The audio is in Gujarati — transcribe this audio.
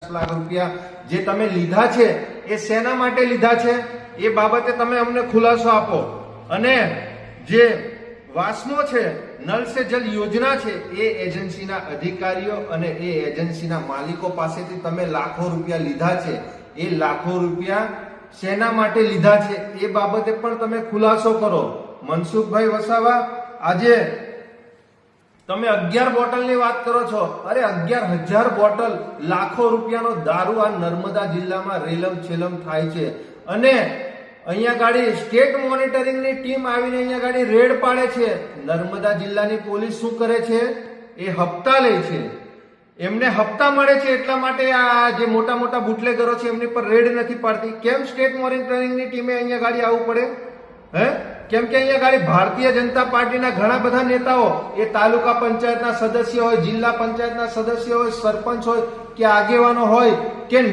લાખ રૂપિયા જે તમે લીધા છે એ શેના માટે લીધા છે એ બાબતે તમે અમને ખુલાસો આપો। અને જે વાસ્મો છે નલ સે જલ યોજના છે એ એજન્સીના અધિકારીઓ અને એ એજન્સીના માલિકો પાસેથી તમે લાખો રૂપિયા લીધા છે, એ લાખો રૂપિયા શેના માટે લીધા છે એ બાબતે પણ તમે ખુલાસો કરો। મનસુખભાઈ વસાવા, આજે તમે 11 બોટલની વાત કરો છો, અરે 11,000 બોટલ લાખો રૂપિયાનો દારૂ આ નર્મદા જિલ્લામાં રેલમ છેલમ થાય છે। અને અહીંયા ગાડી સ્ટેટ મોનિટરિંગની ટીમ આવીને અહીંયા ગાડી રેડ પાડે છે। નર્મદા જિલ્લાની પોલીસ શું કરે છે? એ હપ્તા લે છે, એમને હપ્તા મળે છે એટલા માટે આ જે મોટા મોટા બુટલેગરો છે એમની પર રેડ નથી પાડતી। કેમ સ્ટેટ મોનિટરિંગની ટીમે અહીંયા ગાડી આવવું પડે? કેમ કે અહીંયા ગાડી ભારતીય જનતા પાર્ટીના ઘણા બધા નેતાઓ, એ તાલુકા પંચાયતના સદસ્ય હોય, જિલ્લા પંચાયતના સદસ્ય હોય, સરપંચ હોય કે આગેવાનો હોય કે